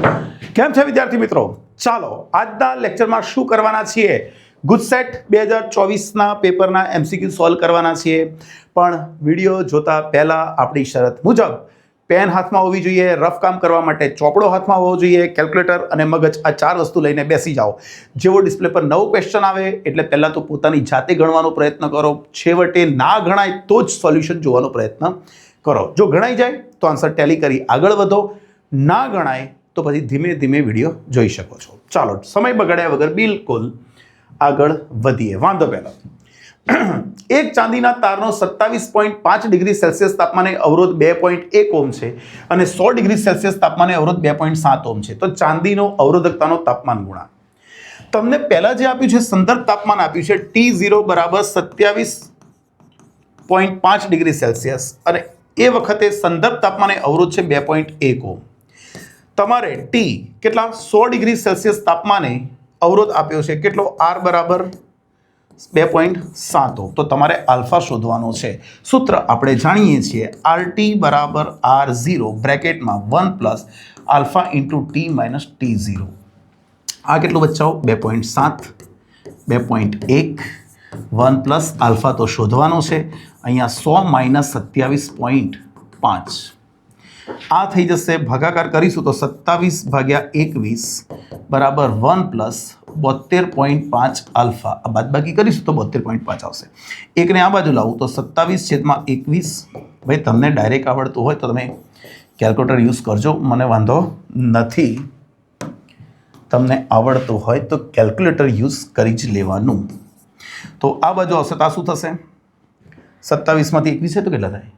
કેમ છે વિદ્યાર્થી મિત્રો? ચાલો આજના લેક્ચરમાં શું કરવાના છીએ? ગુજસેટ 2024ના પેપરના MCQ સોલ્વ કરવાના છીએ. પણ વિડીયો જોતા પહેલા આપણી શરત મુજબ પેન હાથમાં હોવી જોઈએ, રફ કામ કરવા માટે ચોપડો હાથમાં હોવો જોઈએ, કેલ્ક્યુલેટર અને મગજ આ ચાર વસ્તુ લઈને બેસી જાઓ. જેવો ડિસ્પ્લે પર નવો ક્વેશ્ચન આવે એટલે પહેલાં તો પોતાની જાતે ગણવાનો પ્રયત્ન કરો. છેવટે ના ગણાય તો જ સોલ્યુશન જોવાનો પ્રયત્ન કરો. જો ગણાઈ જાય તો આન્સર ટેલી કરી આગળ વધો, ના ગણાય તો પછી ધીમે ધીમે વિડીયો જોઈ શકો છો. ચાલો સમય બગાડ્યા વગર બિલકુલ આગળ વધીએ. વાંધો પહેલા એક ચાંદીના તારનો 27.5 ડિગ્રી સેલ્સિયસ તાપમાને અવરોધ 2.1 ઓમ છે અને 100 ડિગ્રી સેલ્સિયસ તાપમાને અવરોધ 2.7 ઓમ છે. તો ચાંદીનો અવરોધકતાનો તાપમાન ગુણાંક તમને પહેલા જે આપ્યું છે સંદર્ભ તાપમાન આપ્યું છે T0 બરાબર 27.5 ડિગ્રી સેલ્સિયસ અને એ વખતે સંદર્ભ તાપમાને અવરોધ છે 2.1 ઓમ. તમારે T કેટલા 100 ડિગ્રી સેલ્સિયસ તાપમાને અવરોધ આપ્યો છે કેટલો R બરાબર 2.7 ઓમ. તો તમારે આલ્ફા શોધવાનો છે. સૂત્ર આપણે જાણીએ છીએ RT બરાબર R0 બ્રેકેટમાં 1 plus alpha into T minus T0. આ કેટલું બચ્ચાઓ? 2.7 2.1 1 પ્લસ આલ્ફા તો શોધવાનો છે. અહીંયા 100 માઇનસ 27.5 આ થઈ જશે. ભાગાકાર કરીશું તો 27 ભાગ્યા 21 બરાબર 1 પ્લસ 72.5 આલ્ફા. આ બાદબાકી કરીશું તો 72.5 આવશે. એકને આ બાજુ લાવું તો 27/21. ભાઈ તમને ડાયરેક્ટ આવડતું હોય તો તમે કેલ્ક્યુલેટર યુઝ કરજો, મને વાંધો નથી. તમને આવડતું હોય તો કેલ્ક્યુલેટર યુઝ કરી જ લેવાનું. તો આ બાજુ આવશે તો આ શું થશે? 27માંથી 21 છે તો કેટલા થાય?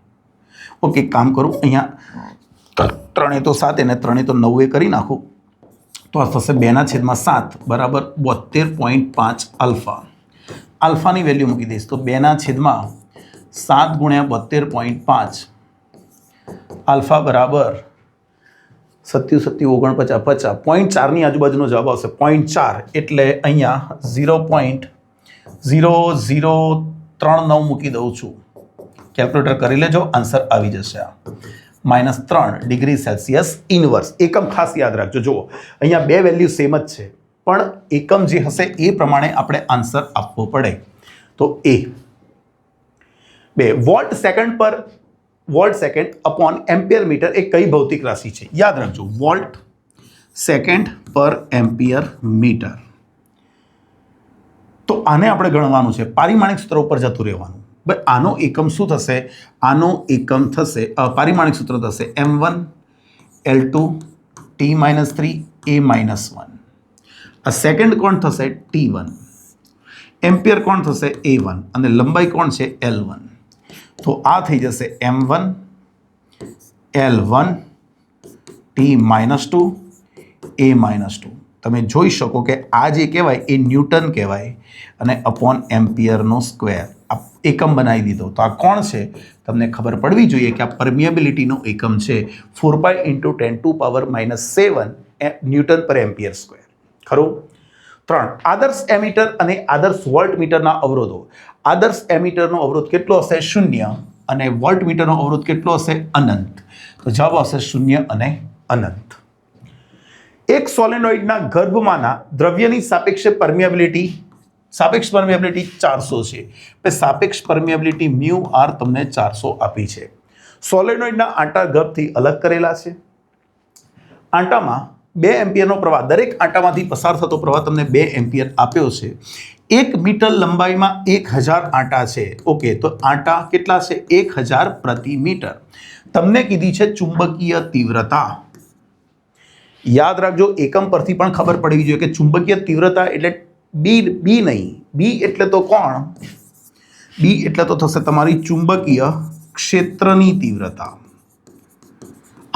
ઓકે, કામ કરું, અહીંયા 3 તો 7 અને 3 તો 9 કરી નાખું તો આ થશે 2/7 બરાબર 72.5 આલ્ફા. આલ્ફાની વેલ્યુ મૂકી દઈશ તો 2/7 ગુણ્યા 72.5 આલ્ફા બરાબર 77 49 50. 0.4ની આજુબાજુનો જવાબ આવશે. 0.4 એટલે અહીંયા 0.0039 મૂકી દઉં છું. કેલ્ક્યુલેટર કરી લેજો, આન્સર આવી જશે. આ -3 ડિગ્રી સેલ્સિયસ ઇનવર્સ. એકમ ખાસ યાદ રાખજો. જુઓ અહીંયા બે વેલ્યુ સેમ જ છે પણ એકમ જે હશે એ પ્રમાણે આપણે આન્સર આપવો પડે. તો એ 2 volt second upon ampere metre એ કઈ ભૌતિક રાશિ છે? યાદ રાખજો, વોલ્ટ સેકન્ડ પર એમ્પિયર મીટર. તો આને આપણે ગણવાનું છે. પારિમાણિક સૂત્ર ઉપર જતું રહેવાનું. ભાઈ આનો એકમ શું થશે? આનો એકમ થશે પારિમાણિક સૂત્ર થશે m1 L2 T-3 A-1. આ સેકન્ડ કોણ થશે? T1. એમ્પિયર કોણ થશે? A1 અને લંબાઈ કોણ છે? L1. તો આ થઈ જશે m1 L1 T-2 A-2. તમે જોઈ શકો કે આ જે કહેવાય એ ન્યૂટન કહેવાય અને અપોન એમ્પિયરનો સ્ક્વેર એકમ બનાવી દીધો. તો આ કોણ છે? તમને ખબર પડવી જોઈએ કે આ પરમિએબિલિટીનો એકમ છે 4π × 10⁻⁷ ન્યૂટન પર એમ્પિયર સ્ક્વેર. ખરું? 3 આદર્શ એમીટર અને આદર્શ વોલ્ટમીટરના અવરોધો. આદર્શ એમીટરનો અવરોધ કેટલો હશે? 0 અને વોલ્ટમીટરનો અવરોધ કેટલો હશે? અનંત. તો જવાબ આવશે 0 અને અનંત. એક સોલેનોઇડના ગર્ભમાંના દ્રવ્યની સાપેક્ષ પરમિએબિલિટી 400 છે. સાપેક્ષ પરમિએબિલિટી μr તમને 400 આપી છે. સોલેનોઇડના આંટા ગર્ભથી અલગ કરેલા છે. આંટામાં 2 એમ્પિયરનો પ્રવાહ, દરેક આંટામાંથી પસાર થતો પ્રવાહ તમને 2 એમ્પિયર આપ્યો છે. 1 મીટર લંબાઈમાં 1000 આંટા છે. ઓકે, તો આંટા કેટલા છે? 1000 પ્રતિ મીટર. તમને કીધી છે ચુંબકીય તીવ્રતા. યાદ રાખજો, એકમ પરથી પણ ખબર પડવી જોઈએ કે ચુંબકીય તીવ્રતા એટલે બી નહીં. બી એટલે તો કોણ? બી એટલે તો થશે તમારી ચુંબકીય ક્ષેત્રની તીવ્રતા.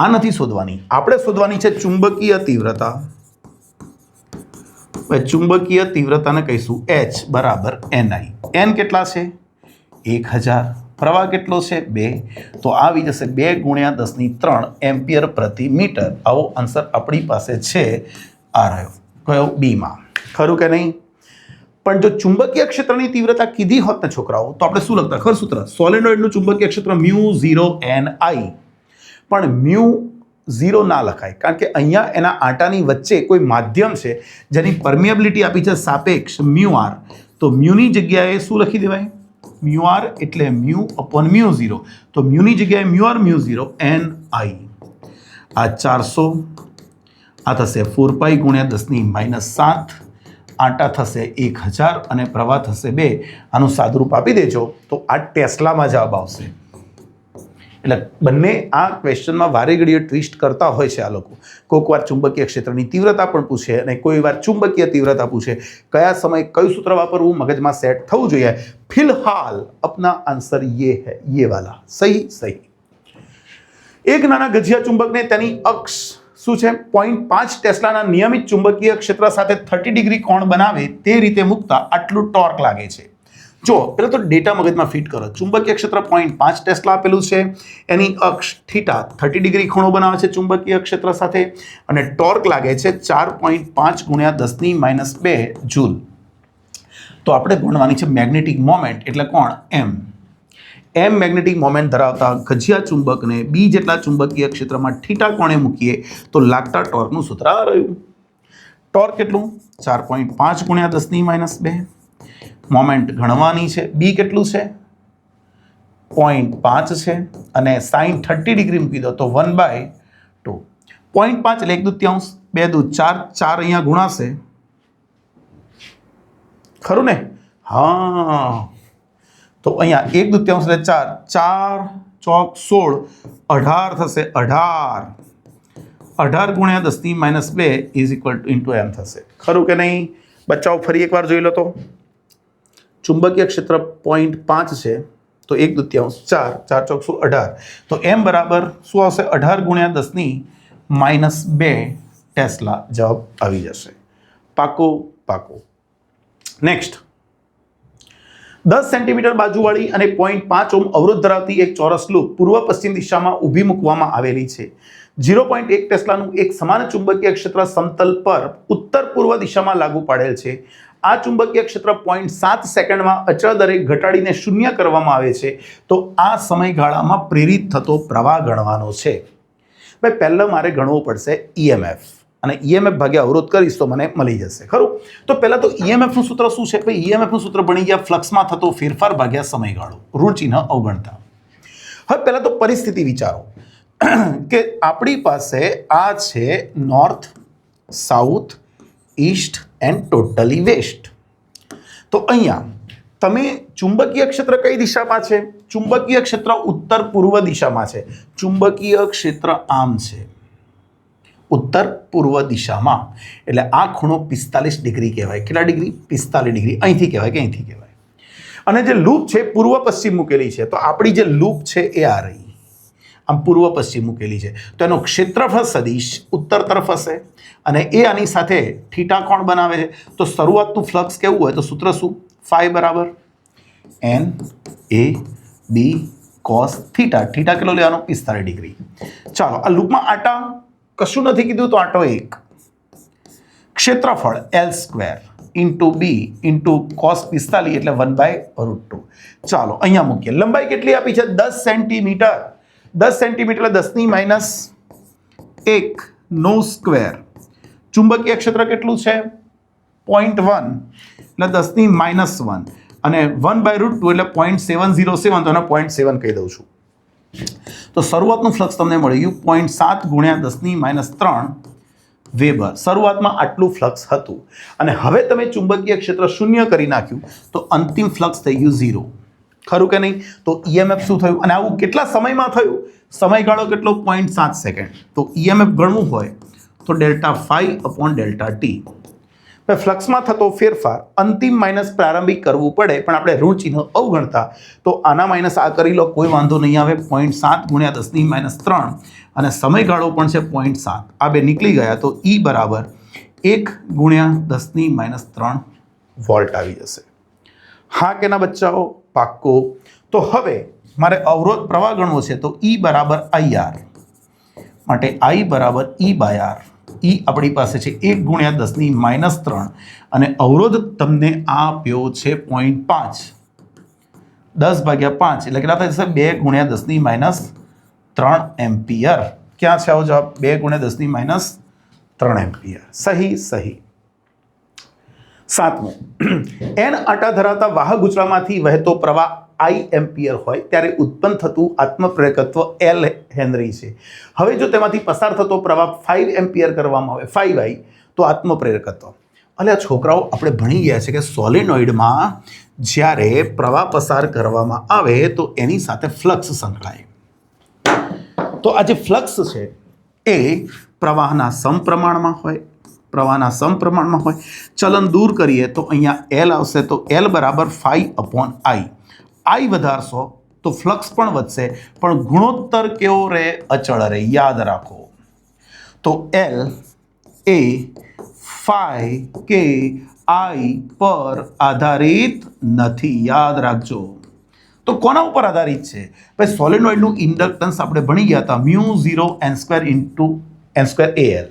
આ નથી શોધવાની, આપણે શોધવાની છે ચુંબકીય તીવ્રતા. ચુંબકીય તીવ્રતાને કહીશું H બરાબર NI. N કેટલા છે? 1000. પ્રવાહ કેટલો છે? 2. તો આવી જશે 2 × 10⁻³ એમ્પિયર પ્રતિ મીટર. આવો આન્સર આપણી પાસે છે. આ રહ્યો કયો? બીમાં. ખરું કે નહીં? પણ જો ચુંબકીય ક્ષેત્રની તીવ્રતા કીધી હોત ને છોકરાઓ તો આપણે શું લખતા? ખરું સૂત્ર સોલેનોઇડનું ચુંબકીય ક્ષેત્ર μ0 NI. પણ ઝીરો ના લખાય, કારણ કે અહીંયા એના આંટાની વચ્ચે કોઈ માધ્યમ છે જેની પરમિએબિલિટી આપી છે સાપેક્ષ મ્યુ આર, તો મ્યુની જગ્યાએ શું લખી દેવાય? મ્યુ આર એટલે મ્યુ અપોન મ્યુ ઝીરો, તો મ્યુની જગ્યાએ mu R mu zero N I. આ 400, આ થશે 4 પાઈ ગુણ્યા 10⁻⁷, આંટા થશે 1000 અને પ્રવાહ થશે 2. આનું સાદુરૂપ આપી દેજો તો આ ટેસ્લામાં જવાબ આવશે. એટલે બંને આ ક્વેશ્ચનમાં વારે ઘડીએ ટ્વિસ્ટ કરતા હોય છે આ લોકો. કોઈક વાર ચુંબકીય ક્ષેત્રની તીવ્રતા પણ પૂછે અને કોઈ વાર ચુંબકીય તીવ્રતા પૂછે. કયા સમયે કયું સૂત્ર વાપરવું મગજમાં સેટ થવું જોઈએ. ફિલહાલ अपना आंसर ये है, ये वाला सही सही. એક નાના ગજિયા ચુંબકને તેની અક્ષ શું છે 0.5 ટેસ્લાના નિયમિત ચુંબકીય ક્ષેત્ર સાથે 30 ડિગ્રી કોણ બનાવે તે રીતે મૂકતા આટલું ટોર્ક લાગે છે. જો પહેલાં તો ડેટા મગજમાં ફિટ કરો. ચુંબકીય ક્ષેત્ર 0.5 ટેસ્લા આપેલું છે, એની અક્ષ થીટા 30 ડિગ્રી ખૂણો બનાવે છે ચુંબકીય ક્ષેત્ર સાથે, અને ટોર્ક લાગે છે 4.5 ગુણ્યા 10⁻²જૂલ. તો આપણે ગણવાની છે મેગ્નેટિક મોમેન્ટ, એટલે કોણ? એમ મેગ્નેટિક મોમેન્ટ ધરાવતા ગજિયા ચુંબકને બી જેટલા ચુંબકીય ક્ષેત્રમાં થીટા કોણે મૂકીએ તો લાગતા ટોર્કનું સૂત્ર આ રહ્યું. ટોર્ક કેટલું? 4.5 ગુણ્યા 10⁻². મોમેન્ટ ગણવાની છે. બી કેટલું છે? 0.5 છે, અને સાઈન 30 ડિગ્રી મૂકી દો તો 1/2. 0.5 એટલે 1/2, 2 4, 4 અહીંયા ગુણાશે ખરું ને? હા, તો અહીંયા 1/2 એટલે 4, 4 ચોક 16, 18 થશે. 18 ગુણ્યા 10⁻² is equal to into M થશે. ખરું કે નહીં બચ્ચાઓ? ફરી એકવાર જોઈ લો. તો ચુંબકીય ક્ષેત્ર 0.5 છે, તો 1/2, 4, 4 ચોક 16, 18, તો એમ બરાબર શું આવશે? 18 ગુણ્યા 10⁻². ટેસ્લા જવાબ આવી જશે. પાકો. નેક્સ્ટ, 10 સેન્ટીમીટર બાજુવાળી અને 0.5 ઓહ્મ અવરોધ ધરાવતી એક ચોરસ લૂપ પૂર્વ પશ્ચિમ દિશામાં ઊભી મૂકવામાં આવેલી છે. 0.1 ટેસ્લાનું એક સમાન ચુંબકીય ક્ષેત્ર સમતલ પર ઉત્તર પૂર્વ દિશામાં લાગુ પાડેલ છે. આ ચુંબકીય ક્ષેત્ર 0.7 સેકન્ડમાં અચળ દરે ઘટાડીને શૂન્ય કરવામાં આવે છે. તો આ સમયગાળામાં પ્રેરિત થતો પ્રવાહ ગણવાનો છે. ભાઈ પહેલાં મારે ગણવું પડશે EMF, અને EMF ભાગ્યા અવરોધ કરીશ તો મને મળી જશે. ખરું? તો પહેલાં તો EMFનું સૂત્ર શું છે? ભાઈ EMFનું સૂત્ર બની ગયા ફ્લક્સમાં થતો ફેરફાર ભાગ્યા સમયગાળો, ઋણ ચિહ્ન અવગણતા. હવે પહેલાં તો પરિસ્થિતિ વિચારો કે આપણી પાસે આ છે north, south, east and totally west. તો અહીંયા તમે ચુંબકીય ક્ષેત્ર કઈ દિશામાં છે? ચુંબકીય ક્ષેત્ર ઉત્તર પૂર્વ દિશામાં છે. ચુંબકીય ક્ષેત્ર આમ છે, ઉત્તર પૂર્વ દિશામાં, એટલે આ ખૂણો 45 ડિગ્રી કહેવાય. કેટલા ડિગ્રી? 45 ડિગ્રી. અહીંથી કહેવાય કે અહીંથી કહેવાય. અને જે લૂપ છે પૂર્વ પશ્ચિમ મૂકેલી છે, તો આપણી જે લૂપ છે એ આ રહી, આમ પૂર્વ પશ્ચિમ મૂકેલી છે, તો એનો ક્ષેત્રફળ સદિશ ઉત્તર તરફ હશે, અને એ આની સાથે થીટા કોણ બનાવે છે? તો શરૂઆતનું ફ્લક્સ કેવું હોય તો સૂત્ર શું? ફાઈ બરાબર NAB cos થીટા. થીટા કેટલો લેવાનો? 45 ડિગ્રી. ચાલો, આ લૂપમાં આટા કશું નથી કીધું, તો આટો 1. ક્ષેત્રફળ L² ઇન્ટુ બી ઇન્ટુ cos 45 એટલે 1/√2. ચાલો અહીંયા મૂકીએ. લંબાઈ કેટલી આપી છે? 10 સેન્ટીમીટર. 10 સેન્ટીમીટર એટલે 10⁻1 નો સ્ક્વેર. ચુંબકીય ક્ષેત્ર કેટલું છે? 0.1 એટલે 10⁻1, અને 1/√2 એટલે 0.707, તો એને 0.7 કહી દઉં છું. તો શરૂઆતનું ફ્લક્સ તમને મળ્યું 0.7 ગુણ્યા 10⁻3 વેબર. શરૂઆતમાં આટલું ફ્લક્સ હતું, અને હવે તમે ચુંબકીય ક્ષેત્ર શૂન્ય કરી નાખ્યું તો અંતિમ ફ્લક્સ થઈ ગયું 0. ખરું કે નહીં? તો EMF શું થયું? અને આવું કેટલા સમયમાં થયું? સમયગાળો કેટલો? 0.7 સેકન્ડ. તો EMF ગણવું હોય તો ΔΦ/ΔT. ફ્લક્સમાં થતો ફેરફાર અંતિમ માઇનસ પ્રારંભિક કરવું પડે, પણ આપણે ઋણ ચિહ્ન અવગણતા, તો આના માઇનસ આ કરી લો, કોઈ વાંધો નહીં આવે. 0.7 ગુણ્યા 10⁻3, અને સમયગાળો પણ છે 0.7. આ બે નીકળી ગયા તો E બરાબર 1 ગુણ્યા 10⁻3 વોલ્ટ આવી જશે. હા કે ના બચ્ચાઓ? પાક્કો. તો હવે મારે અવરોધ પ્રવાહ ગણવો છે, તો E બરાબર IR, માટે I બરાબર E/R. E આપણી પાસે છે 1 ગુણ્યા 10⁻3, અને અવરોધ તમને આપ્યો છે 0.5. 10/5 એટલે કેટલા થશે? 2 ગુણ્યા 10⁻3 એમ્પિયર. ક્યાં છે આવો જવાબ? 2 × 10⁻³ એમ્પિયર. સહી સહી. 7મું, n આટા ધરાવતા વાહક ગુચલામાંથી વહેતો પ્રવાહ I એમ્પિયર હોય ત્યારે ઉત્પન્ન થતું આત્મપ્રેરકત્વ L હેનરી છે. હવે જો તેમાંથી પસાર થતો પ્રવાહ 5 એમ્પિયર કરવામાં આવે 5I તો આત્મપ્રેરકત્વ. એટલે આ છોકરાઓ આપણે ભણી ગયા છે કે સોલેનોઇડમાં જ્યારે પ્રવાહ પસાર કરવામાં આવે તો એની સાથે ફ્લક્સ સંકળાય. તો આ જે ફ્લક્સ છે એ પ્રવાહના સમપ્રમાણમાં હોય. ચલન દૂર કરીએ તો અહીંયા L આવશે, તો L બરાબર 5/I. I વધારશો તો ફ્લક્સ પણ વધશે, પણ ગુણોત્તર કેવો રહે? અચળ રહે. યાદ રાખો. તો L એ 5KI પર આધારિત નથી. યાદ રાખજો. તો કોના ઉપર આધારિત છે? ભાઈ સોલેનોઇડનું ઇન્ડક્ટન્સ આપણે ભણી ગયા હતા μ0n² × n²Al.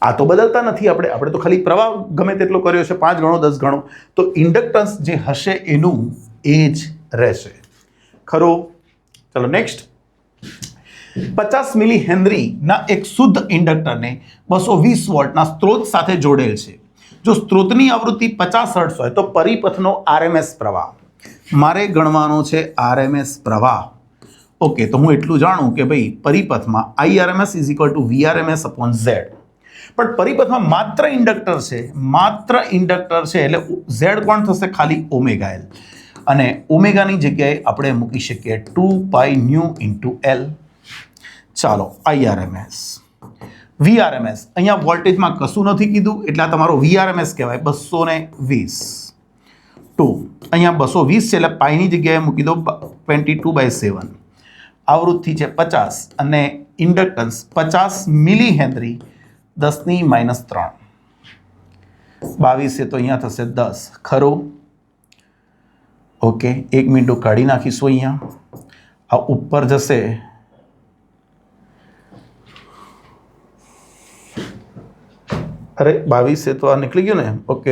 આ તો બદલતા નથી. આપણે તો ખાલી પ્રવાહ ગમે તેટલો કર્યો છે, 5 ગણો 10 ગણો, તો ઇન્ડક્ટન્સ જે હશે એનું એ જ રહેશે. ખરું? ચલો નેક્સ્ટ. 50 મિલી હેનરીના એક શુદ્ધ ઇન્ડક્ટરને 220 વોલ્ટના સ્ત્રોત સાથે જોડેલ છે. જો સ્ત્રોતની આવૃત્તિ 50 હર્ટ્ઝ હોય તો પરિપથનો RMS પ્રવાહ મારે ગણવાનો છે. RMS પ્રવાહ. ઓકે, તો હું એટલું જાણું કે ભાઈ પરિપથમાં IRMS = VRMS/Z. પણ પરિપથમાં માત્ર ઇન્ડક્ટર છે એટલે Z કોણ થશે? ખાલી ઓમેગા L. અને ઓમેગાની જગ્યાએ આપણે મૂકી શકીએ 2πν × L. ચાલો IRMS. VRMS અહીંયા વોલ્ટેજમાં કશું નથી કીધું એટલે આ તમારો VRMS કહેવાય. 220 અહીંયા 220 છે એટલે પાઈની જગ્યાએ મૂકી દો 22/7. આવૃત્તિ છે 50 અને ઇન્ડક્ટન્સ 50 મિલી હેનરી 10⁻³ 22 છે તો અહીંયા થશે 10. ખરું? ઓકે, 1 મિનિટ કાઢી નાખીશું. અહીંયા આ ઉપર જશે. અરે 22 છે તો આ નીકળી ગયું ને. ઓકે.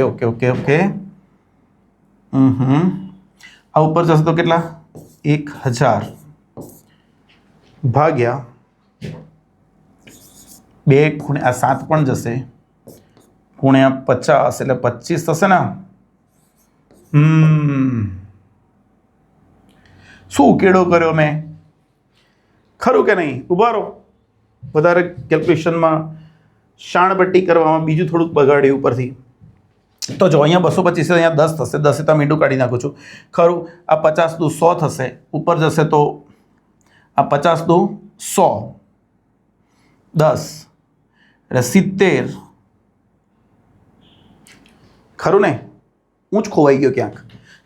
આ ઉપર જશે તો કેટલા? 1000 ભાગ્યા 2 × 7 પણ જશે ગુણ્યા 50 એટલે 25 થશે ને. શું ઉકેડો કર્યો મેં? ખરું કે નહીં? ઉભા રહો. વધારે કેલ્ક્યુલેશનમાં શાણપટ્ટી કરવામાં બીજું થોડુંક બગાડ્યું ઉપરથી. તો જો અહીંયા 225 અહીંયા 10 થશે. 10 તો મીંડું કાઢી નાખું છું. ખરું? આ 50 દુ 100 થશે. ઉપર જશે તો આ 50 દુ 100 10 એટલે 70. ખરું ને? હું જ ખોવાઈ ગયો ક્યાંક.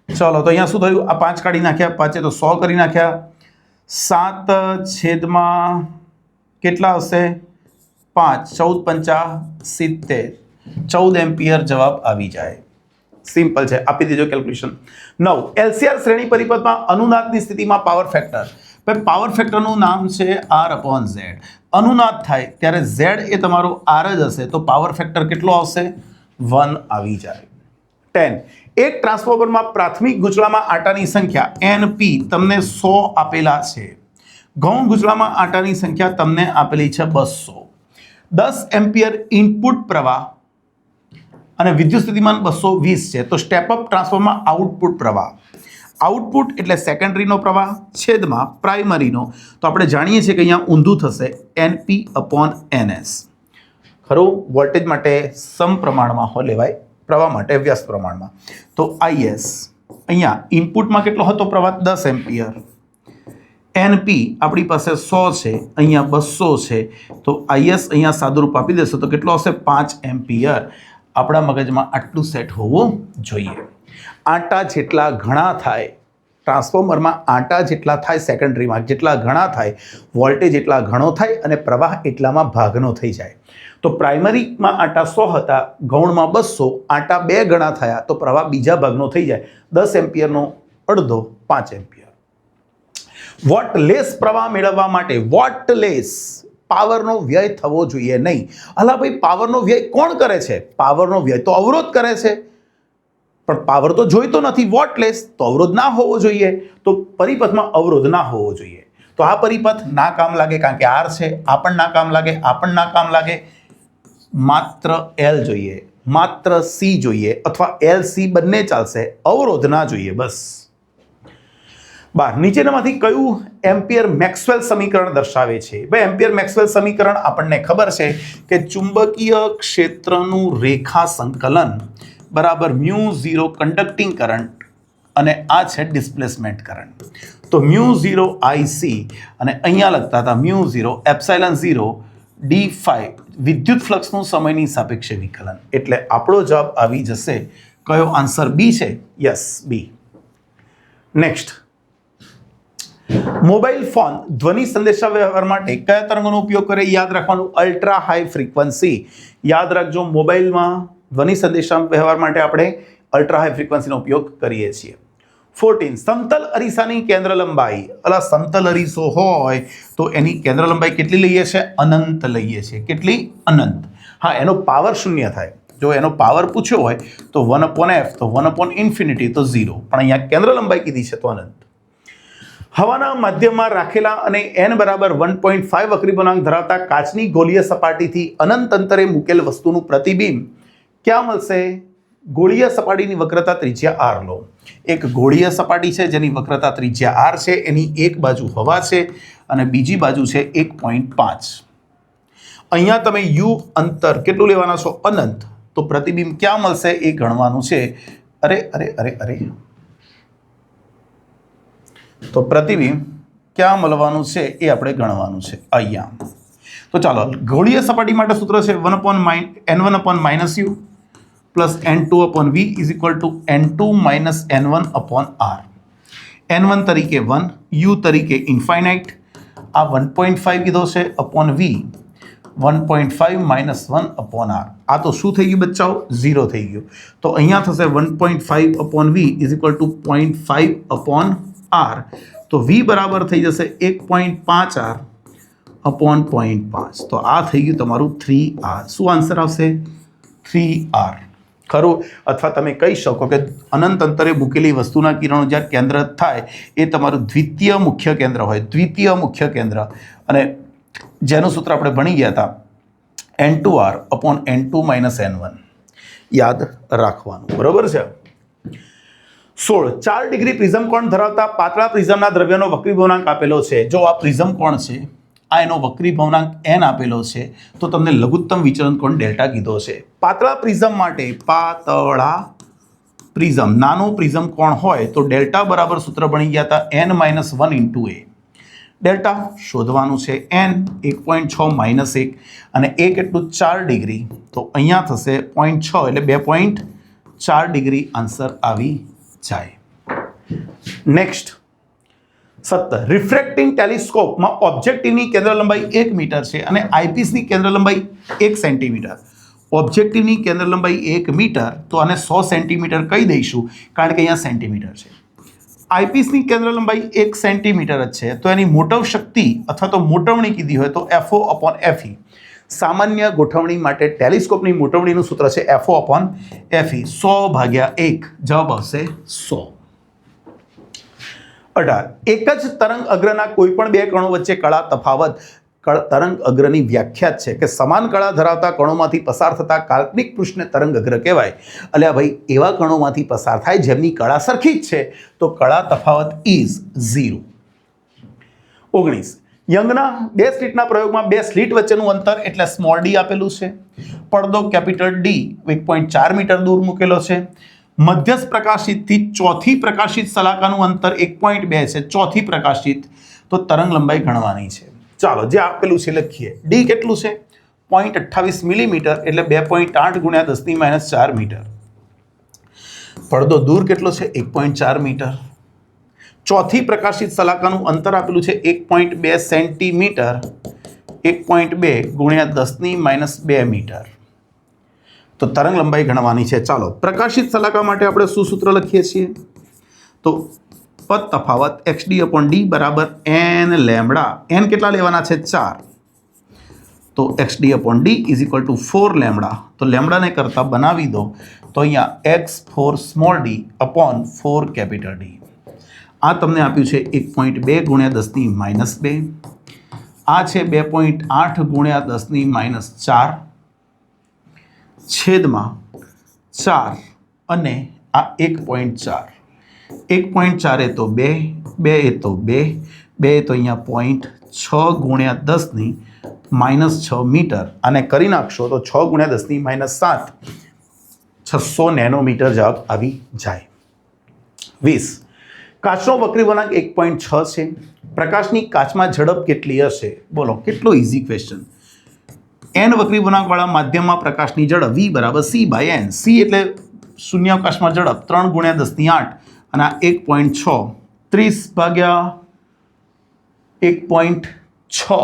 ચાલો, તો અહીંયા શું થયું? આ 5 કાઢી નાખ્યા, 5 તો 100 કરી નાખ્યા. 7/, કેટલા હશે? 5 14 × 5 70. 14 એમ્પિયર જવાબ આવી જાય. સિમ્પલ છે. આપી દેજો કેલ્ક્યુલેશન. 9 LCR શ્રેણી પરિપથમાં અનુનાદની સ્થિતિમાં પાવર ફેક્ટર. ભાઈ પાવર ફેક્ટરનું નામ છે R/Z. અનુનાદ થાય ત્યારે Z એ તમારો R જ હશે તો પાવર ફેક્ટર કેટલો આવશે? 1 આવી જાય. 10 એક ટ્રાન્સફોર્મરમાં પ્રાથમિક ગૂંચળામાં આટાની સંખ્યા NP તમને 100 આપેલા છે. ગૌણ ગૂંચળામાં આટાની સંખ્યા તમને આપેલી છે 200. 10 એમ્પિયર ઇનપુટ પ્રવાહ અને વિદ્યુત સ્થિતિમાન 220 છે. તો સ્ટેપ અપ ટ્રાન્સફોર્મરમાં આઉટપુટ પ્રવાહ. આઉટપુટ એટલે સેકન્ડરીનો પ્રવાહ છેદમાં પ્રાઇમરીનો. તો આપણે જાણીએ છીએ કે અહીંયા ઊંધું થશે NP/NS. ખરું? વોલ્ટેજ માટે સમપ્રમાણમાં લેવાય, પ્રવાહ માટે વ્યસ્ત પ્રમાણમાં. તો IS અહીંયા ઇનપુટમાં કેટલો હતો પ્રવાહ? 10 એમ્પિયર. NP આપણી પાસે 100 છે, અહીંયા 200 છે. તો IS અહીંયા સાદુરૂપ આપી દેશો તો કેટલો હશે? 5 એમ્પિયર. આપણા મગજમાં આટલું સેટ હોવું જોઈએ. આટા જેટલા ઘણા થાય ટ્રાન્સફોર્મરમાં, આટા જેટલા થાય સેકન્ડરીમાં, જેટલા ઘણા થાય વોલ્ટેજ એટલા ઘણો થાય અને પ્રવાહ એટલામાં ભાગનો થઈ જાય. તો પ્રાઇમરીમાં આટા 100 હતા, ગૌણમાં 200, આટા 2 ગણા થયા તો પ્રવાહ બીજા ભાગનો થઈ જાય. 10 એમ્પિયરનો અડધો 5 એમ્પિયર. વોટલેસ પ્રવાહ મેળવવા માટે વોટલેસ પાવરનો વ્યય થવો જોઈએ નહીં. અલા ભાઈ, પાવરનો વ્યય કોણ કરે છે? પાવરનો વ્યય તો અવરોધ કરે છે. પણ પાવર તો જોઈતો નથી. વોટલેસ તો અવરોધ ના હોવો જોઈએ. તો પરિપથમાં અવરોધ ના હોવો જોઈએ. તો આ પરિપથ ના કામ લાગે કારણ કે આર છે, આ પણ ના કામ લાગે, આ પણ ના કામ લાગે. માત્ર એલ જોઈએ, માત્ર સી જોઈએ અથવા એલ સી બંને ચાલશે, અવરોધ ના જોઈએ બસ. નીચેનામાંથી કયું એમ્પિયર મેક્સવેલ સમીકરણ દર્શાવે છે? ભાઈ એમ્પિયર મેક્સવેલ સમીકરણ આપણને ખબર છે કે ચુંબકીય ક્ષેત્રનું રેખા સંકલન બરાબર μ0 કન્ડક્ટિંગ કરંટ અને આ છે ડિસ્પ્લેસમેન્ટ કરંટ. તો μ0 IC અને અહીંયા લખતા હતા μ0 એપ્સાઇલન 0 d phi વિદ્યુત ફ્લક્સનું સમયની સાપેક્ષે વિકલન. એટલે આપણો જવાબ આવી જશે કયો? આન્સર બી છે. યસ, બી. નેક્સ્ટ, મોબાઈલ ફોન ધ્વનિ સંદેશા વ્યવહાર માટે કયા તરંગોનો ઉપયોગ કરે? યાદ રાખવાનું, અલ્ટ્રા હાઈ ફ્રીક્વન્સી. યાદ રાખજો, મોબાઈલમાં ધ્વનિ સંદેશા વ્યવહાર માટે આપણે અલ્ટ્રા હાઈ ફ્રીક્વન્સીનો ઉપયોગ કરીએ છીએ. 14, સમતલ અરીસાની કેન્દ્ર લંબાઈ. સમતલ અરીસો હોય તો એની કેન્દ્ર લંબાઈ કેટલી લઈએ છે? અનંત લઈએ છીએ. કેટલી? અનંત. હા, એનો પાવર શૂન્ય થાય. જો એનો પાવર પૂછ્યો હોય તો 1/f, તો 1/∞ તો 0, પણ અહીંયા કેન્દ્ર લંબાઈ કીધી છે તો અનંત. હવાના માધ્યમમાં રાખેલા અને n બરાબર 1.5 વક્રીભવનાંક ધરાવતા કાચની ગોળીય સપાટીથી અનંત અંતરે મૂકેલ વસ્તુનું પ્રતિબિંબ ક્યાં મળશે? ગોળીય સપાટીની વક્રતા ત્રિજ્યા r લો. એક ગોળીય સપાટી છે જેની વક્રતા ત્રિજ્યા r છે, એની એક બાજુ હવા છે અને બીજી બાજુ છે 1.5. અહીંયા તમે u અંતર કેટલું લેવાના છો? અનંત. તો પ્રતિબિંબ ક્યાં મળશે એ ગણવાનું છે. અરે તો પ્રતિબિંબ ક્યાં મળવાનું છે એ આપણે ગણવાનું છે અહીંયા. તો ચાલો, ગોળીય સપાટી માટે સૂત્ર છે n1/-u plus n2/v is equal two n2 - n1/r. n1 તરીકે 1, u તરીકે ઇન્ફાઇનાઇટ, આ 1.5 કીધો છે અપોન v, 1.5 - 1/r. આ તો શું થઈ ગયું બચ્ચાઓ? 0 થઈ ગયું. તો અહીંયા થશે 1.5/v is equal two 0.5/r. તો v બરાબર થઈ જશે 1.5r અપોન 0.5. તો આ થઈ ગયું તમારું 3r. શું આન્સર આવશે? 3r. ખરું? અથવા તમે કહી શકો કે અનંત અંતરે મૂકેલી વસ્તુના કિરણો જ્યાં કેન્દ્ર થાય એ તમારું દ્વિતીય મુખ્ય કેન્દ્ર હોય, દ્વિતીય મુખ્ય કેન્દ્ર, અને જેનું સૂત્ર આપણે ભણી ગયા હતા n2r અપોન n2 - n1. યાદ રાખવાનું, બરોબર છે. 16, 4 ડિગ્રી પ્રિઝમ કોણ ધરાવતા પાતળા પ્રિઝમના દ્રવ્યનો વક્રીભવનાંક આપેલો છે. જો આ પ્રિઝમ કોણ છે, આ એનો વક્રીભવનાંક n આપેલો છે, તો તમને લઘુત્તમ વિચલન કોણ ડેલ્ટા કીધો છે. પાતળા પ્રિઝમ માટે, પાતળા પ્રિઝમ, નાનો પ્રિઝમ કોણ હોય તો ડેલ્ટા બરાબર સૂત્ર બની ગયા હતા n - 1 × a. ડેલ્ટા શોધવાનું છે n 1.6 - 1 અને 1 એટલું 4 ડિગ્રી, તો અહીંયા થશે 0.6 એટલે 2.4 ડિગ્રી આન્સર આવી જાય. નેક્સ્ટ, 17, રિફ્રેક્ટિંગ ટેલિસ્કોપમાં ઓબ્જેક્ટિવની કેન્દ્ર લંબાઈ 1 મીટર છે અને આઈપીસની કેન્દ્ર લંબાઈ 1 સેન્ટીમીટર. ઓબ્જેક્ટિવની કેન્દ્ર લંબાઈ 1 મીટર, તો આને 100 સેન્ટીમીટર કહી દઈશું કારણ કે અહીંયા સેન્ટીમીટર છે. આઈપીસની કેન્દ્ર લંબાઈ 1 સેન્ટીમીટર જ છે, તો એની મોટવ શક્તિ અથવા તો મોટવણી કીધી હોય તો FO/FE. સામાન્ય ગોઠવણી માટે ટેલિસ્કોપની મોટવણીનું સૂત્ર છે FO/FE. 100/1, જવાબ આવશે 100. 18, એક જ તરંગ અગ્રના કોઈ પણ બે કણો વચ્ચે કળા તફાવત. તરંગ અગ્રની વ્યાખ્યા છે કે સમાન કળા ધરાવતા કણોમાંથી પસાર થતા કાલ્પનિક પૃષ્ઠને તરંગ અગ્ર કહેવાય. અલ્યા ભાઈ, એવા કણોમાંથી પસાર થાય જેમની કળા સરખી જ છે, તો કળા તફાવત ઇઝ 0. 19, યંગના બે સ્લિટના પ્રયોગમાં બે સ્લિટ વચ્ચેનું અંતર એટલે સ્મોલ ડી આપેલું છે. પડદો કેપિટલ ડી 1.4 મીટર દૂર મૂકેલો છે. મધ્યસ્થ પ્રકાશિતથી ચોથી પ્રકાશિત શલાકાનું અંતર 1.2 છે. ચોથી પ્રકાશિત, તો તરંગ લંબાઈ ગણવાની છે. ચાલો, જે આપેલું છે લખીએ. ડી કેટલું છે? 0.28 મિલીમીટર એટલે 2.8 × 10 - 4 મીટર. પડદો દૂર કેટલો છે? 1.4 મીટર. ચોથી પ્રકાશિત શલાકાનું અંતર આપેલું છે 1.2 સેન્ટીમીટર, 1.2 × 10 - 2 મીટર. તો તરંગ લંબાઈ ગણવાની છે. ચાલો, પ્રકાશિત શલાકા માટે આપણે શું સૂત્ર લખીએ છીએ? તો પદ તફાવત xd/d બરાબર n લેમ્બડા. n કેટલા લેવાના છે? 4. તો xd/d is equal two 4 lambda. તો લેમ્બડાને કરતા બનાવી દો, તો અહીંયા x4 small d upon 4 capital D. આ તમને આપ્યું છે 1.2 ગુણ્યા 10⁻², આ છે 2.8 ગુણ્યા 10⁻4 છેદમાં 4 અને આ 1.4, 1.4 એ તો 2, 2 એ તો 2, 2 એ તો અહીંયા 0.6 ગુણ્યા 10⁻6 મીટર, અને કરી નાખશો તો 6 ગુણ્યા 10⁻7 600 નેનોમીટર જવાબ આવી જાય. 20. કાચનો વક્રી વળાંક 1.6 છે. પ્રકાશની કાચમાં ઝડપ કેટલી હશે? બોલો, કેટલો ઇઝી ક્વેશ્ચન. n વક્રી વળાંકવાળા માધ્યમમાં પ્રકાશની ઝડપ v બરાબર c/n. c એટલે શૂન્યાવકાશમાં ઝડપ 3 ગુણ્યા 10⁸, અને આ 1.6 30 ભાગ્યા 1.6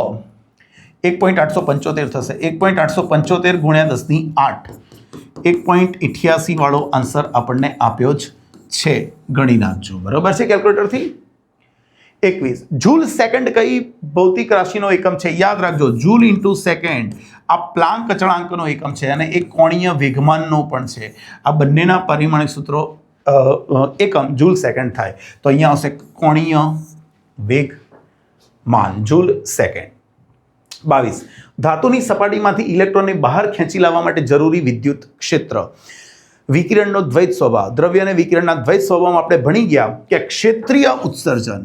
1.875 થશે. 1.875 ગુણ્યા 10⁸, 1.88 વાળો આન્સર આપણને આપ્યો જ છે. ગણી નાખજો, બરોબર છે કેલ્ક્યુલેટરથી. 21. જૂલ સેકન્ડ કઈ ભૌતિક રાશિનો એકમ છે? યાદ રાખજો, જૂલ ઇન્ટુ સેકન્ડ આ પ્લાન્ક અચળાંકનો એકમ છે અને એક કોણીય વેગમાનનો પણ છે. આ બંનેના પરિમાણિક સૂત્રો એકમ જૂલ સેકન્ડ થાય તો અહીંયા આવશે કોણીય વેગમાન, જૂલ સેકન્ડ. 22. ધાતુની સપાટીમાંથી ઇલેક્ટ્રોનને બહાર ખેંચી લાવવા માટે જરૂરી વિદ્યુત ક્ષેત્ર. વિકિરણનો દ્વૈત સ્વભાવ. દ્રવ્ય અને વિકિરણના દ્વૈત સ્વભાવમાં આપણે ભણી ગયા કે ક્ષેત્રીય ઉત્સર્જન,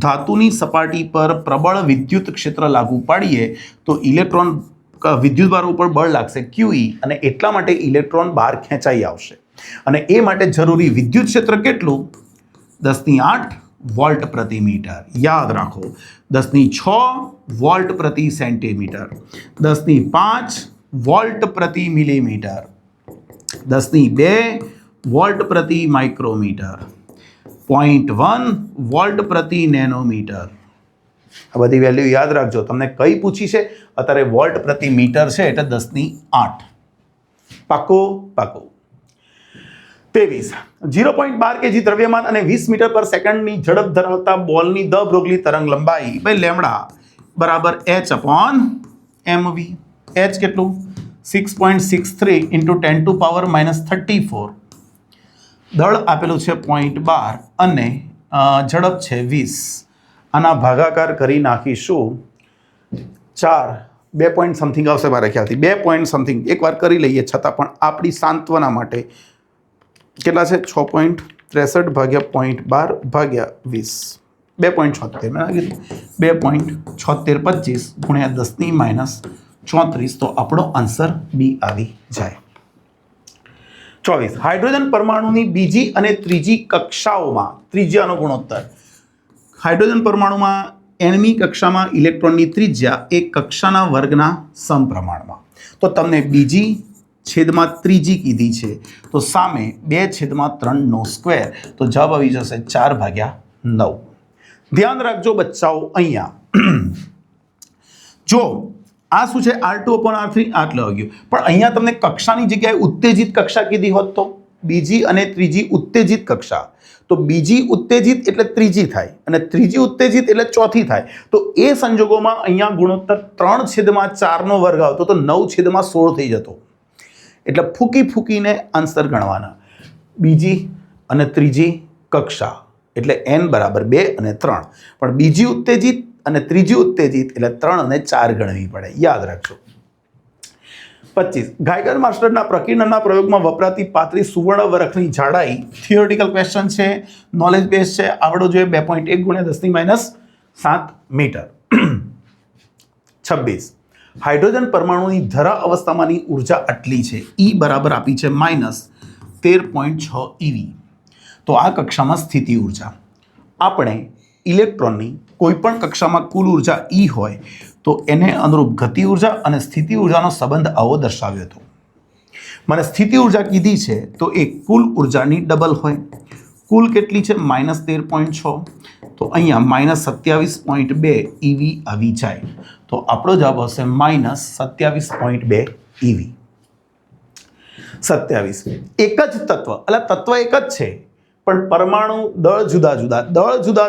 ધાતુની સપાટી પર પ્રબળ વિદ્યુત ક્ષેત્ર લાગુ પાડીએ તો ઇલેક્ટ્રોન વિદ્યુતભાર ઉપર બળ લાગશે QE, અને એટલા માટે ઇલેક્ટ્રોન બહાર ખેંચાઈ આવશે. અને એ માટે જરૂરી વિદ્યુત ક્ષેત્ર કેટલું? 10⁸ વોલ્ટ પ્રતિ મીટર. યાદ રાખો, 10�6 વોલ્ટ પ્રતિ સેન્ટીમીટર, 10⁵ વોલ્ટ પ્રતિ મિલીમીટર, 10⁵ વોલ્ટ પ્રતિ માઇક્રોમીટર, 0.1 વોલ્ટ પ્રતિ નેનોમીટર. આ બધી વેલ્યુ યાદ રાખજો. તમને કઈ પૂછી છે? અત્યારે વોલ્ટ પ્રતિ મીટર છે એટલે 10⁸. પાકો પાકો. 23. 0.12 kg દ્રવ્યમાન અને 20 મીટર પર સેકન્ડની ઝડપ ધરાવતા બોલની દ બ્રોગલી તરંગ લંબાઈ ભાઈ લેમડા બરાબર h/mv. h કેટલું? 6.63 × 10⁻−34. દળ આપેલું છે 0.12 અને ઝડપ છે 20. આના ભાગાકાર કરી નાખીશું 4, 2 પોઈન્ટ સમથિંગ આવશે મારા ખ્યાલથી, 2 પોઈન્ટ સમથિંગ. એકવાર કરી લઈએ છતાં પણ આપણી સાંત્વના માટે કેટલા છે? 6.63 ભાગ્યા 0.12 ભાગ્યા 20, 2.76. મેં કીધું 2.7625 ગુણ્યા 10⁻34, તો આપણો આન્સર બી આવી જાય. 24. હાઇડ્રોજન પરમાણુની બીજી અને ત્રીજી કક્ષાઓમાં ત્રિજ્યાનો ગુણોત્તર. હાઇડ્રોજન પરમાણુમાં nમી કક્ષામાં ઇલેક્ટ્રોનની ત્રિજ્યા એ કક્ષાના વર્ગના સમપ્રમાણમાં. તો તમને બીજી છેદમાં ત્રીજી કીધી છે તો સામે 2/3નો સ્ક્વેર, તો જવાબ આવી જશે 4/9. ધ્યાન રાખજો બચ્ચાઓ, અહીંયા જો આ શું છે? R2/R3 આટલું આવી ગયું, પણ અહીંયા તમને કક્ષાની જગ્યાએ ઉત્તેજિત કક્ષા કીધી હોત તો બીજી અને ત્રીજી ઉત્તેજિત કક્ષા, તો બીજી ઉત્તેજિત એટલે ત્રીજી થાય અને ત્રીજી ઉત્તેજિત એટલે ચોથી થાય. તો એ સંજોગોમાં અહીંયા ગુણોત્તર 3/4નો વર્ગ આવતો તો 9/16 થઈ જતો. એટલે ફૂકીને આન્સર ગણવાના. બીજી અને ત્રીજી કક્ષા એટલે n બરાબર 2 અને 3, પણ બીજી ઉત્તેજિત અને ત્રીજી ઉત્તેજિત એટલે 3 અને 4 ગણવી પડે. યાદ રાખજો. 25. ગાયગર માસ્ટરના પ્રકીર્ણનના પ્રયોગમાં વપરાતી પાતળી સુવર્ણ વરખની જાડાઈ. થિયોરિટિકલ ક્વેશ્ચન છે, નોલેજ બેઝ છે, આવડો જોઈએ. 2.1 ગુણ્યા 10⁻7 મીટર. 26. હાઇડ્રોજન પરમાણુની ધરા અવસ્થામાંની ઉર્જા આટલી છે. E બરાબર આપી છે -13.6 eV. તો આ કક્ષામાં સ્થિતિ ઉર્જા. આપણે ઇલેક્ટ્રોનની કોઈપણ કક્ષામાં કુલ ઉર્જા E હોય તો એને અનુરૂપ ગતિ ઉર્જા અને સ્થિતિ ઉર્જાનો સંબંધ આવો દર્શાવ્યો હતો. મને સ્થિતિ ઉર્જા કીધી છે તો એ કુલ ઉર્જાની ડબલ હોય. કુલ કેટલી છે? -13.6. તો અહીંયા -27.2 eV આવી જાય. તો આપણો જવાબ હશે -27.2 eV. 27. એક જ તત્વ, એટલે તત્વ એક જ છે પણ પરમાણુ દળ જુદા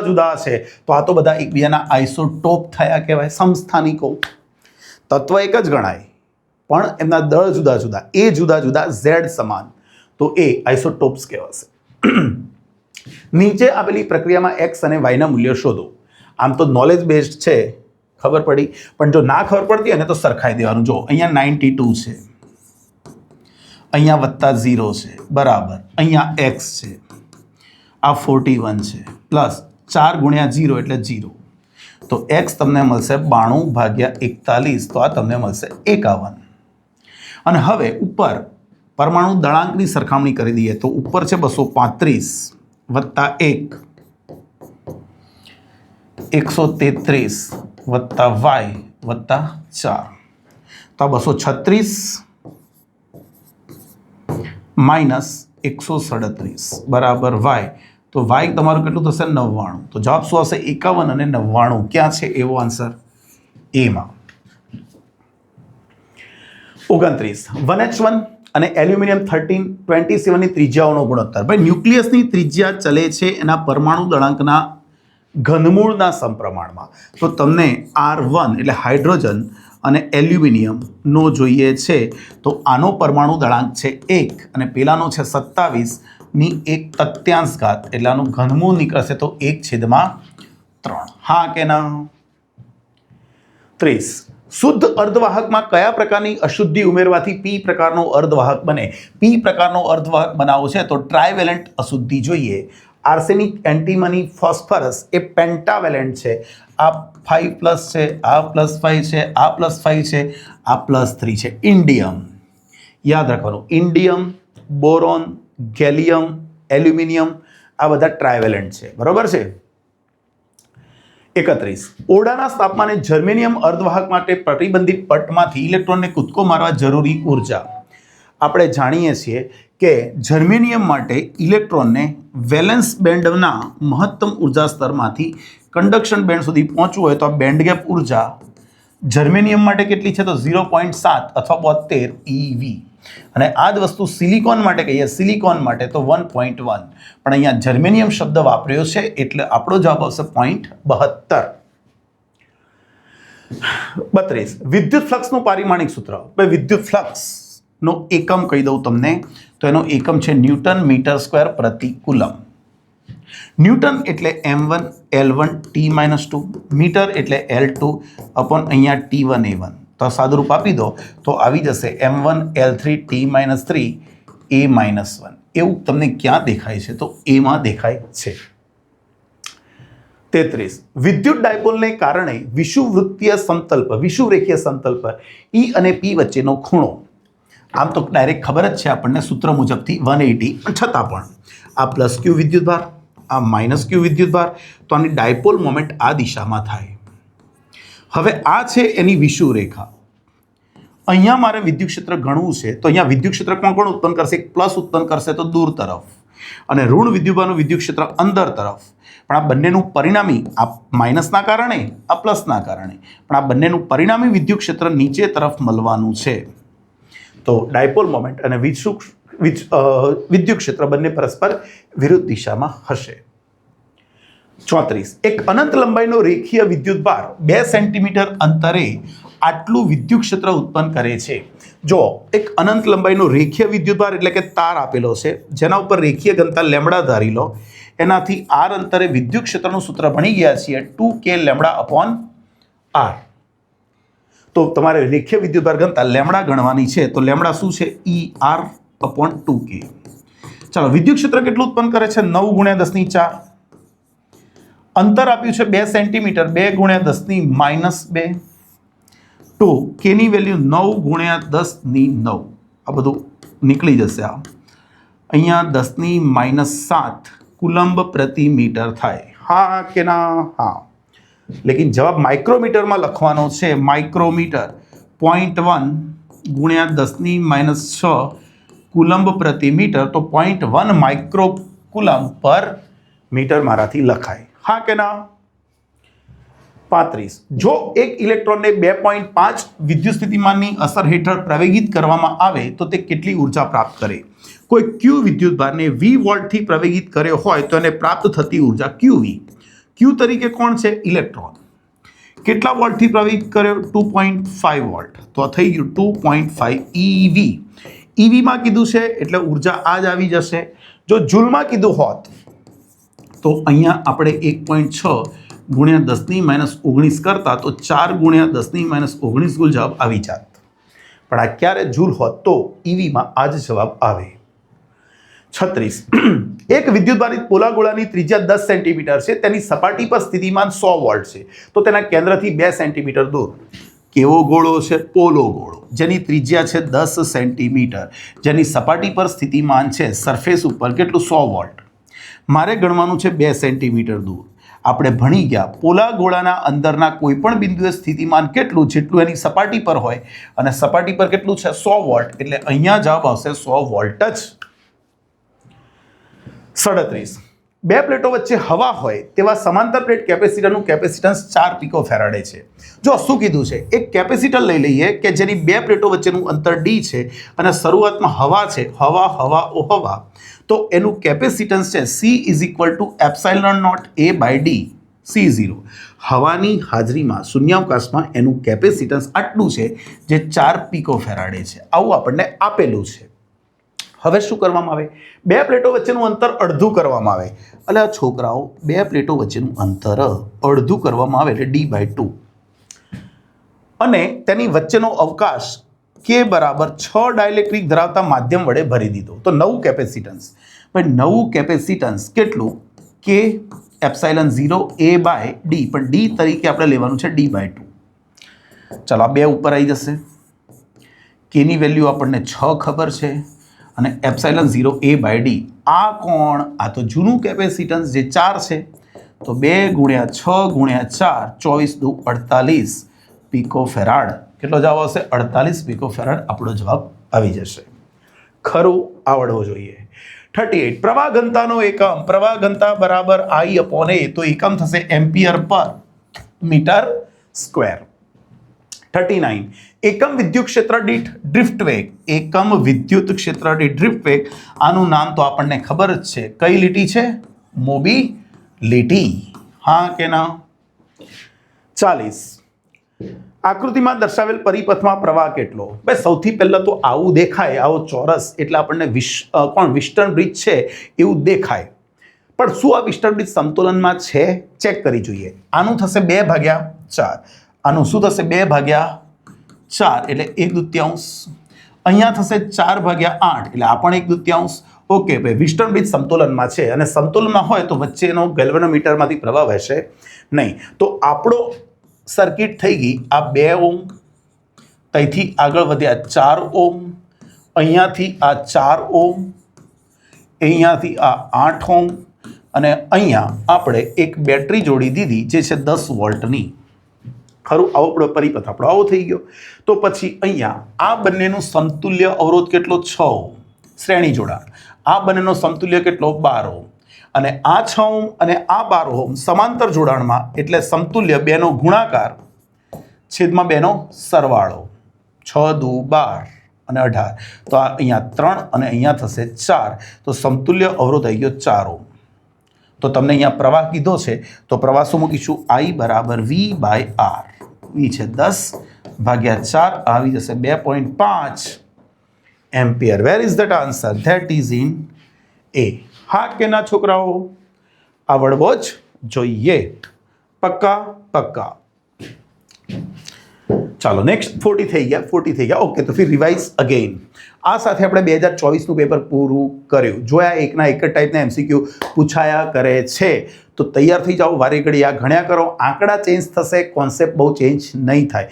જુદા છે, તો આ તો બધા એકબીજાના આઇસોટોપ થયા કહેવાય, સમસ્થાનિકો. તત્વ એક જ ગણાય પણ એમના દળ જુદા જુદા, એ જુદા Z સમાન, તો એ આઇસોટોપ્સ કહેવાશે. નીચે આપેલી પ્રક્રિયામાં x અને y ના મૂલ્યો શોધો. આમ તો નોલેજ બેઝડ છે, ખબર પડી, પણ જો ના ખબર પડતી હોય ને તો સરખાઈ દેવાનું. જો અહીંયા 92 છે, અહીંયા +0 છે, બરાબર, અહીંયા x છે, આ 41 છે, પ્લસ 4 × 0 એટલે 0. તો x તમને મળશે 92/41, તો આ તમને મળશે 51. અને હવે ઉપર પરમાણુ દળાંકની સરખામણી કરી દઈએ તો ઉપર છે 235 વત્તા 1 133 વત્તા y વત્તા 4, તો આ 236 માઇનસ 137 બરાબર y. તો y તમારું કેટલું થશે? 99. તો જવાબ શું આવશે? 51 અને 99. ક્યાં છે એવો આન્સર? એમાં. 29 1H1 અને એલ્યુમિનિયમ 1327 ની ત્રિજ્યાઓનો ગુણોત્તર. ભાઈ ન્યુક્લિયસની ત્રિજ્યા ચલે છે એના પરમાણુ દળાંકના ઘનમૂળના સમપ્રમાણમાં. તો તમને R1 એટલે હાઇડ્રોજન અને એલ્યુમિનિયમ નો જોઈએ છે, તો આનો પરમાણુ દળાંક છે 1 અને પેલાનો છે 27/1/3, એટલે આનું ઘનમૂળ નીકળશે તો 1/3. હા કે ના? 30 શુદ્ધ અર્ધવાહકમાં કયા પ્રકારની અશુદ્ધિ ઉમેરવાથી p પ્રકારનો અર્ધવાહક બને? p પ્રકારનો અર્ધવાહક બનાવવો છે તો ટ્રાયવેલેન્ટ અશુદ્ધિ જોઈએ. આર્સેનિક, એન્ટીમની, ફોસ્ફરસ એ પેન્ટાવેલેન્ટ છે. આ 5+ છે, આ +5 છે, આ +5 છે, આ +3 છે. ઇન્ડિયમ યાદ રાખવાનું, ઇન્ડિયમ, બોરોન, ગેલિયમ, એલ્યુમિનિયમ આ બધા ટ્રાયવેલેન્ટ છે, બરોબર છે. 31 ઓરડાના તાપમાને જર્મેનિયમ અર્ધવાહક માટે પ્રતિબંધિત પટમાંથી ઇલેક્ટ્રોનને કૂદકો મારવા જરૂરી ઉર્જા. આપણે જાણીએ છીએ કે જર્મેનિયમ માટે ઇલેક્ટ્રોનને વેલેન્સ બેન્ડના મહત્તમ ઉર્જા સ્તરમાંથી કંડક્શન બેન્ડ સુધી પહોંચવું હોય તો આ બેન્ડ ગેપ ઉર્જા જર્મેનિયમ માટે કેટલી છે? તો 0.7 અથવા 72 eV. અને આ જ વસ્તુ સિલિકોન માટે કહીએ, સિલિકોન માટે તો 1.1, પણ અહીંયા જર્મેનિયમ શબ્દ વાપર્યો છે એટલે આપણો જવાબ આવશે 0.72. 32 વિદ્યુત ફ્લક્સનું પારિમાણિક સૂત્ર. ભાઈ વિદ્યુત ફ્લક્સનો એકમ કહી દઉં તમને, તો એનો એકમ છે ન્યૂટન મીટર સ્ક્વેર પ્રતિ કુલમ. ન્યૂટન એટલે m1 L1 T-2, મીટર એટલે L2 અપોન અહીંયા T1 A1. તો સાદુરૂપ આપી દો તો આવી જશે m1 L3 T-3 A-1. એવું તમને ક્યાં દેખાય છે? તો એમાં દેખાય છે. 33 વિદ્યુત ડાયપોલને કારણે વિષુવવૃત્તીય સમતલ પર, વિષુવરેખીય સમતલ પર E અને P વચ્ચેનો ખૂણો. આમ તો ડાયરેક્ટ ખબર જ છે આપણને સૂત્ર મુજબથી 180, પણ છતાં પણ આ +q વિદ્યુતભાર, આ -q વિદ્યુતભાર, તો આની ડાયપોલ મોમેન્ટ આ દિશામાં થાય. હવે આ છે એની વિષુવરેખા. અહીંયા મારે વિદ્યુત ક્ષેત્ર ગણવું છે તો અહીંયા વિદ્યુત ક્ષેત્ર કોણ ઉત્પન્ન કરશે? એક પ્લસ ઉત્પન્ન કરશે તો દૂર તરફ, અને ઋણ વિદ્યુતભારનું વિદ્યુત ક્ષેત્ર અંદર તરફ. પણ આ બંનેનું પરિણામી, આ માઇનસના કારણે, આ પ્લસના કારણે, પણ આ બંનેનું પરિણામી વિદ્યુત ક્ષેત્ર નીચે તરફ મળવાનું છે. તો ડાયપોલ મોમેન્ટ અને વિદ્યુત ક્ષેત્ર બંને પરસ્પર વિરુદ્ધ દિશામાં હશે. 34 એક અનંત લંબાઈનો રેખીય વિદ્યુતભાર 2 સેન્ટીમીટર અંતરે આટલું વિદ્યુત ક્ષેત્ર ઉત્પન્ન કરે છે. જો એક અનંત લંબાઈનો રેખીય વિદ્યુતભાર એટલે કે તાર આપેલો છે જેના ઉપર રેખીય ઘનતા લેમ્બડા ધારી લો, એનાથી r અંતરે વિદ્યુત ક્ષેત્રનું સૂત્ર ભણી ગયા છીએ 2k λ/r. તો તમારે રેખીય વિદ્યુતભાર ઘનતા લેમ્બડા ગણવાની છે, તો લેમ્બડા શું છે? ER/2k. ચાલો, વિદ્યુત ક્ષેત્ર કેટલું ઉત્પન્ન કરે છે? 9 × 10⁴. અંતર આપ્યું છે 2 સેન્ટીમીટર, 2 × 10⁻². તો કે ની વેલ્યુ 9 × 10⁹. આ બધું નીકળી જશે. આ અહીંયા 10⁻7 કુલંબ પ્રતિ મીટર થાય. હા કે ના? હા. લેકિન જવાબ માઇક્રોમીટરમાં લખવાનો છે. માઇક્રોમીટર 0.1 × 10⁻6 કુલંબ પ્રતિ મીટર, તો 0.1 માઇક્રો કુલંબ પર મીટર મારાથી લખાય. હા કે ના? 35 જો એક ઇલેક્ટ્રોનને 2.5 વિદ્યુત સ્થિતિમાનની અસર હેઠળ પ્રવેગિત કરવામાં આવે તો તે કેટલી ઉર્જા પ્રાપ્ત કરે? કોઈ q વિદ્યુતભારને v વોલ્ટથી પ્રવેગિત કર્યો હોય તો એને પ્રાપ્ત થતી ઉર્જા qv. q તરીકે કોણ છે? ઇલેક્ટ્રોન. કેટલા વોલ્ટથી પ્રવેગિત કર્યો? 2.5 વોલ્ટ. તો આ થઈ ગયું 2.5 eV. eV માં કીધું છે એટલે ઉર્જા આ જ આવી જશે. જો જૂલમાં કીધું હોત તો અહીંયા આપણે 1.6 ગુણ્યા 10⁻19 કરતા તો 4 ગુણ્યા 10⁻19 કુલ જવાબ આવી જાત. પણ આ ક્યારે જૂલ હોત તો ઈવીમાં આ જ જવાબ આવે. 36 એક વિદ્યુતભારિત પોલા ગોળાની ત્રિજ્યા 10 સેન્ટીમીટર છે, તેની સપાટી પર સ્થિતિમાન 100 વોલ્ટ છે, તો તેના કેન્દ્રથી 2 સેન્ટીમીટર દૂર કેવો ગોળો છે? પોલો ગોળો, જેની ત્રિજ્યા છે 10 સેન્ટીમીટર, જેની સપાટી પર સ્થિતિમાન છે સરફેસ ઉપર કેટલું? 100 વોલ્ટ. મારે ગણવાનું છે 2 સેન્ટીમીટર દૂર. આપણે ભણી ગયા પોલા ગોળાના અંદરના કોઈ પણ બિંદુએ સ્થિતિમાન કેટલું જેટલું એની સપાટી પર હોય, અને સપાટી પર કેટલું છે? 100 વોલ્ટ. એટલે અહીંયા જવાબ આવશે 100 વોલ્ટ જ. 37 બે પ્લેટો વચ્ચે હવા હોય તેવા સમાંતર પ્લેટ કેપેસિટરનું કેપેસિટન્સ 4 પિકો ફેરાડે છે. જો શું કીધું છે? એક કેપેસિટર લઈ લઈએ કે જેની બે પ્લેટો વચ્ચેનું અંતર ડી છે અને શરૂઆતમાં હવા છે, હવા, તો એનું કેપેસિટન્સ છે C = ε0A/d C0. હવાની હાજરીમાં શૂન્યાવકાશમાં એનું કેપેસિટન્સ આટલું છે જે 4 પિકો ફેરાડે છે. આવું આપણને આપેલું છે. હવે શું કરવામાં આવે? બે પ્લેટો વચ્ચેનું અંતર અડધું કરવામાં આવે. એટલે આ છોકરાઓ, બે પ્લેટો વચ્ચેનું અંતર અડધું કરવામાં આવે એટલે d/2, અને તેની વચ્ચેનો અવકાશ k = 6 ડાઇલેક્ટ્રિક ધરાવતા માધ્યમ વડે ભરી દીધો. તો નવું કેપેસિટન્સ, ભાઈ નવું કેપેસિટન્સ કેટલું? k ε0A/d, પણ d તરીકે આપણે લેવાનું છે d/2. ચાલો આ બે ઉપર આવી જશે. k ની વેલ્યુ આપણને 6 ખબર છે અને ε0A/d આ કોણ? આ તો જૂનું કેપેસિટન્સ જે 4 છે. તો 2 × 6 × 4 24 દુ 48 પિકો ફેરાડ. કેટલો જવાબ આવશે? 48 પિકો ફેરાડ આપણો જવાબ આવી જશે. ખરું આવડવો જોઈએ. 38 પ્રવાહ ઘનતાનો એકમ, પ્રવાહ ઘનતા બરાબર I/A, તો એકમ થશે એમ્પિયર પર મીટર સ્ક્વેર. 39 એકમ વિદ્યુત ક્ષેત્ર દીઠ ડ્રિફ્ટ વેગ, એકમ વિદ્યુત ક્ષેત્ર દીઠ ડ્રિફ્ટ વેગ, આનું નામ તો આપણને ખબર જ છે. કઈ લીટી છે? મોબિલિટી. હા કે ના? 40 આકૃતિમાં દર્શાવેલ પરિપથમાં પ્રવાહ કેટલો? ભાઈ સૌથી પહેલા તો આવું દેખાય, આવો ચોરસ એટલે આપણને વિસ્ટર્ન બ્રિજ છે એવું દેખાય. પણ શું આ વિસ્ટર્ન બ્રિજ સમતોલનમાં છે? ચેક કરી જોઈએ. આનું થશે 2/4, આનું શું થશે? 2/4 એટલે 1/2. અહીંયા થશે 4/8 એટલે આ પણ 1/2. ઓકે ભાઈ, વિસ્ટર્ન બ્રિજ સમતોલનમાં છે, અને સમતોલનમાં હોય તો વચ્ચેનો ગેલ્વેનોમીટરમાંથી પ્રવાહ વહેશે નહીં. તો આપણો સર્કિટ થઈ ગઈ આ 2 ઓહ્મ, ત્યાંથી આગળ વધ્યા 4 ઓહ્મ, અહીંયાથી આ 4 ઓહ્મ, અહીંયાથી આ 8 ઓહ્મ, અને અહીંયા આપણે એક બેટરી જોડી દીધી જે છે 10 વોલ્ટની. ખરું? આવો આપણો પરિપથ આપણો આવો થઈ ગયો. તો પછી અહીંયા આ બંનેનું સમતુલ્ય અવરોધ કેટલો? 6 ઓહ્મ શ્રેણી જોડાણ. આ બંનેનો સમતુલ્ય કેટલો? 12 ઓહ્મ. અને આ 6 ઓહ્મ અને આ 12 ઓહ્મ સમાંતર જોડાણમાં, એટલે સમતુલ્ય 2 નો ગુણાકાર છેદમાં 2 નો સરવાળો. 6 દુ 12 અને 18. તો આ અહીંયા 3 અને અહીંયા થશે 4. તો સમતુલ્ય અવરોધ આવી ગયો 4 ઓહ્મ. તો તમને અહીંયા પ્રવાહ કીધો છે, તો પ્રવાહ શું મૂકીશું? I = V/R. V છે 10/4, આવી જશે 2.5 ampere. Where is that answer? That is in A. હા કે ના છોકરાઓ? આવડવો જ જોઈએ. પક્કા. ચાલો નેક્સ્ટ 40 થઈ ગયા. ઓકે, તો ફિર રિવાઇઝ અગેન. આ સાથે આપણે 2024નું પેપર પૂરું કર્યું. જો આ એકના એક જ ટાઈપના MCQ પૂછાયા કરે છે તો તૈયાર થઈ જાઓ, વારે ઘડી આ ઘણ્યા કરો. આંકડા ચેન્જ થશે, કોન્સેપ્ટ બહુ ચેન્જ નહીં થાય.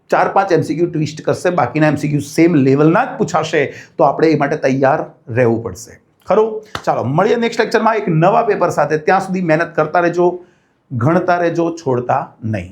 4-5 MCQ ટ્વિસ્ટ કરશે, બાકીના MCQ સેમ લેવલના જ પૂછાશે, તો આપણે એ માટે તૈયાર રહેવું પડશે. ખરું? ચાલો મળીએ નેક્સ્ટ લેક્ચરમાં એક નવા પેપર સાથે. ત્યાં સુધી મહેનત કરતા રહેજો, ગણતા રહેજો, છોડતા નહીં.